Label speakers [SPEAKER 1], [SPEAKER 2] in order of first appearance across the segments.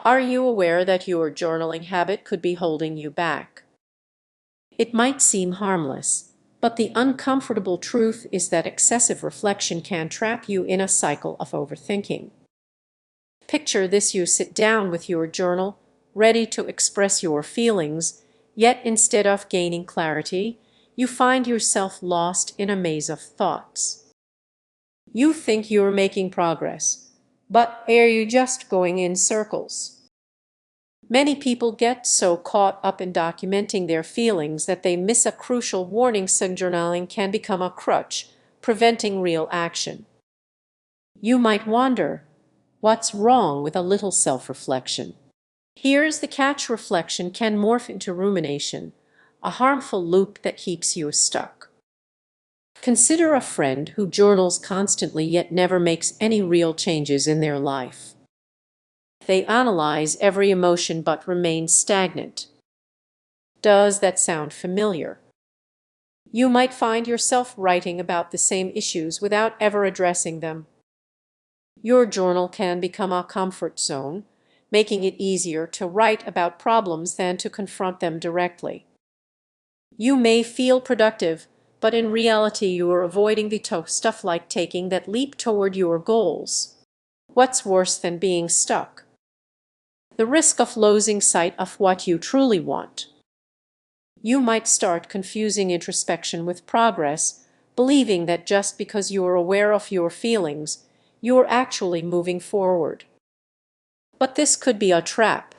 [SPEAKER 1] Are you aware that your journaling habit could be holding you back? It might seem harmless, but the uncomfortable truth is that excessive reflection can trap you in a cycle of overthinking. Picture this: you sit down with your journal, ready to express your feelings, yet instead of gaining clarity, you find yourself lost in a maze of thoughts. You think you're making progress, but are you just going in circles? Many people get so caught up in documenting their feelings that they miss a crucial warning sign. Journaling can become a crutch, preventing real action. You might wonder, what's wrong with a little self-reflection? Here's the catch: reflection can morph into rumination, a harmful loop that keeps you stuck. Consider a friend who journals constantly yet never makes any real changes in their life. They analyze every emotion but remain stagnant. Does that sound familiar? You might find yourself writing about the same issues without ever addressing them. Your journal can become a comfort zone, making it easier to write about problems than to confront them directly. You may feel productive, but in reality you are avoiding the tough stuff, like taking that leap toward your goals. What's worse than being stuck? The risk of losing sight of what you truly want. You might start confusing introspection with progress, believing that just because you are aware of your feelings, you are actually moving forward. But this could be a trap.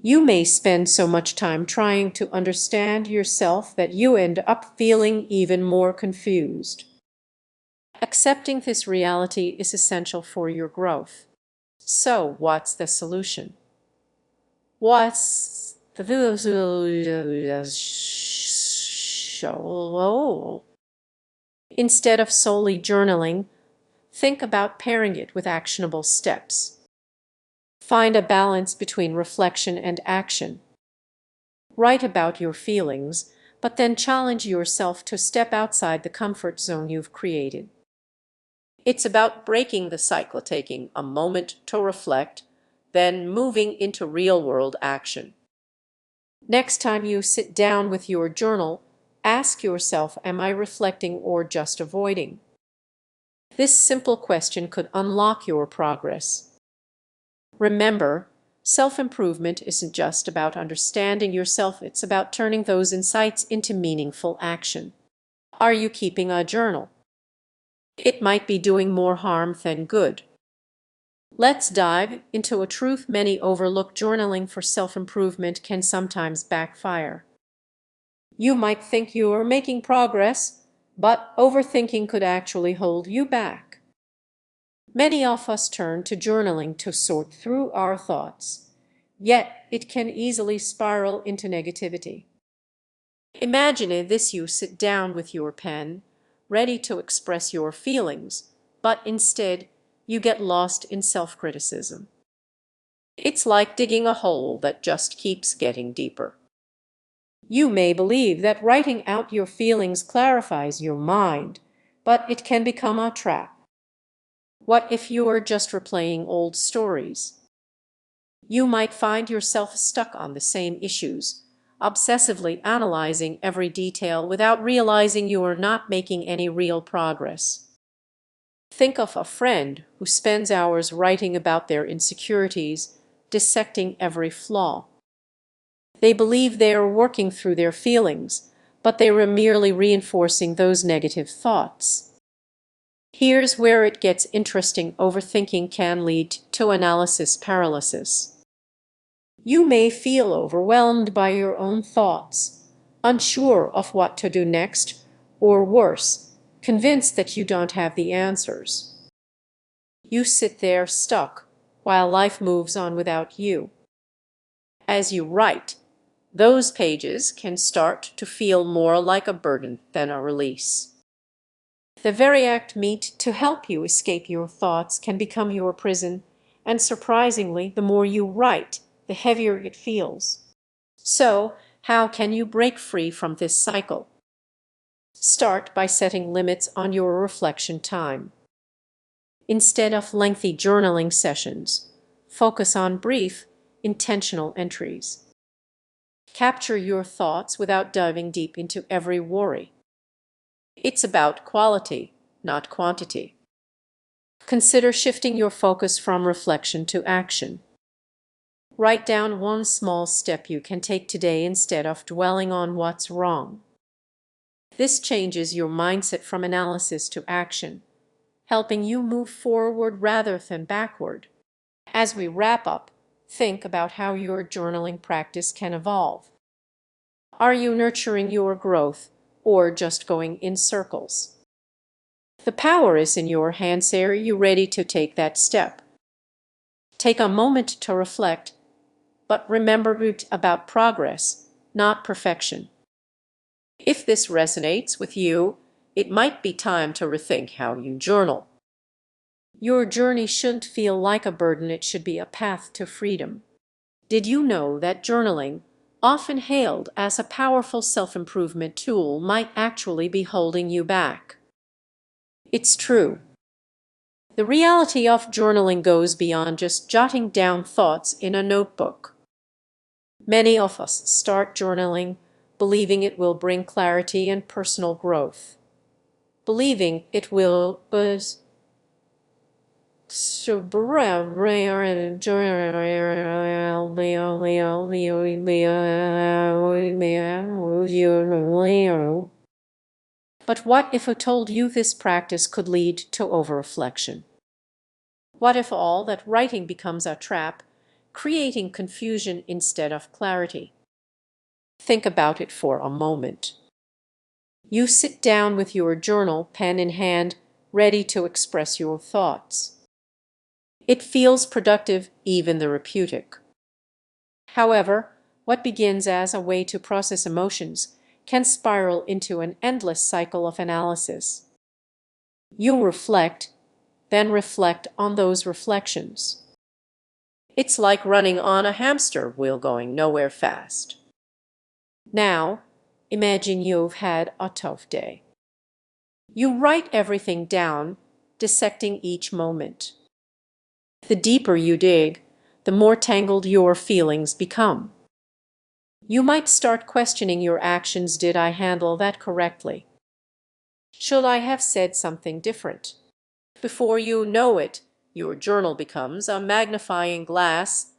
[SPEAKER 1] You may spend so much time trying to understand yourself that you end up feeling even more confused. Accepting this reality is essential for your growth. So, what's the solution? What's the show? Instead of solely journaling, think about pairing it with actionable steps. Find a balance between reflection and action. Write about your feelings, but then challenge yourself to step outside the comfort zone you've created. It's about breaking the cycle, taking a moment to reflect, then moving into real-world action. Next time you sit down with your journal, ask yourself, am I reflecting or just avoiding? This simple question could unlock your progress. Remember, self-improvement isn't just about understanding yourself, it's about turning those insights into meaningful action. Are you keeping a journal? It might be doing more harm than good. Let's dive into a truth many overlook: journaling for self-improvement can sometimes backfire. You might think you are making progress, but overthinking could actually hold you back. Many of us turn to journaling to sort through our thoughts, yet it can easily spiral into negativity. Imagine this: you sit down with your pen, ready to express your feelings, but instead you get lost in self-criticism. It's like digging a hole that just keeps getting deeper. You may believe that writing out your feelings clarifies your mind, but it can become a trap. What if you are just replaying old stories? You might find yourself stuck on the same issues, obsessively analyzing every detail without realizing you are not making any real progress. Think of a friend who spends hours writing about their insecurities, dissecting every flaw. They believe they are working through their feelings, but they are merely reinforcing those negative thoughts. Here's where it gets interesting: overthinking can lead to analysis paralysis. You may feel overwhelmed by your own thoughts, unsure of what to do next, or worse, convinced that you don't have the answers. You sit there stuck while life moves on without you. As you write, those pages can start to feel more like a burden than a release. The very act meant to help you escape your thoughts can become your prison, and surprisingly, the more you write, the heavier it feels. So, how can you break free from this cycle? Start by setting limits on your reflection time. Instead of lengthy journaling sessions, Focus on brief, intentional entries. Capture your thoughts without diving deep into every worry. It's about quality, not quantity. Consider shifting your focus from reflection to action. Write down one small step you can take today instead of dwelling on what's wrong. This changes your mindset from analysis to action, helping you move forward rather than backward. As we wrap up, think about how your journaling practice can evolve. Are you nurturing your growth or just going in circles? The power is in your hands. Are you ready to take that step? Take a moment to reflect, but remember about progress, not perfection. If this resonates with you, it might be time to rethink how you journal. Your journey shouldn't feel like a burden, it should be a path to freedom. Did you know that journaling, often hailed as a powerful self-improvement tool, might actually be holding you back? It's true. The reality of journaling goes beyond just jotting down thoughts in a notebook. Many of us start journaling believing it will bring clarity and personal growth. Believing it will But what if I told you this practice could lead to over-reflection? What if all that writing becomes a trap, creating confusion instead of clarity? Think about it for a moment. You sit down with your journal, pen in hand, ready to express your thoughts. It feels productive, even therapeutic. However, what begins as a way to process emotions can spiral into an endless cycle of analysis. You reflect, then reflect on those reflections. It's like running on a hamster wheel going nowhere fast. Now, imagine you've had a tough day. You write everything down, dissecting each moment. The deeper you dig, the more tangled your feelings become. You might start questioning your actions. Did I handle that correctly? Should I have said something different? Before you know it, your journal becomes a magnifying glass,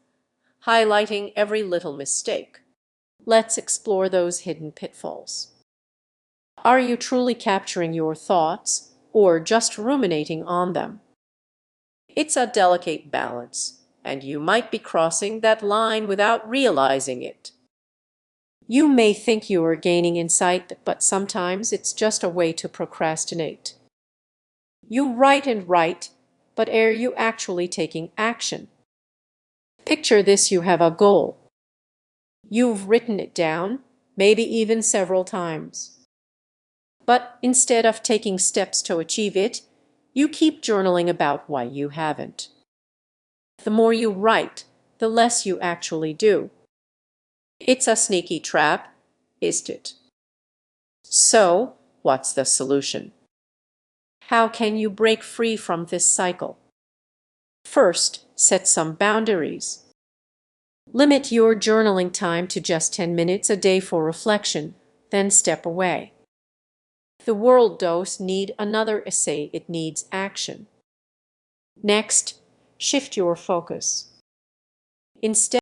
[SPEAKER 1] highlighting every little mistake. Let's explore those hidden pitfalls. Are you truly capturing your thoughts or just ruminating on them? It's a delicate balance, and you might be crossing that line without realizing it. You may think you are gaining insight, but sometimes it's just a way to procrastinate. You write and write, but are you actually taking action? Picture this: you have a goal. You've written it down, maybe even several times. But instead of taking steps to achieve it, you keep journaling about why you haven't. The more you write, the less you actually do. It's a sneaky trap, isn't it? So, what's the solution? How can you break free from this cycle? First, set some boundaries. Limit your journaling time to just 10 minutes a day for reflection, then step away. The world does need another essay, it needs action. Next, shift your focus. Instead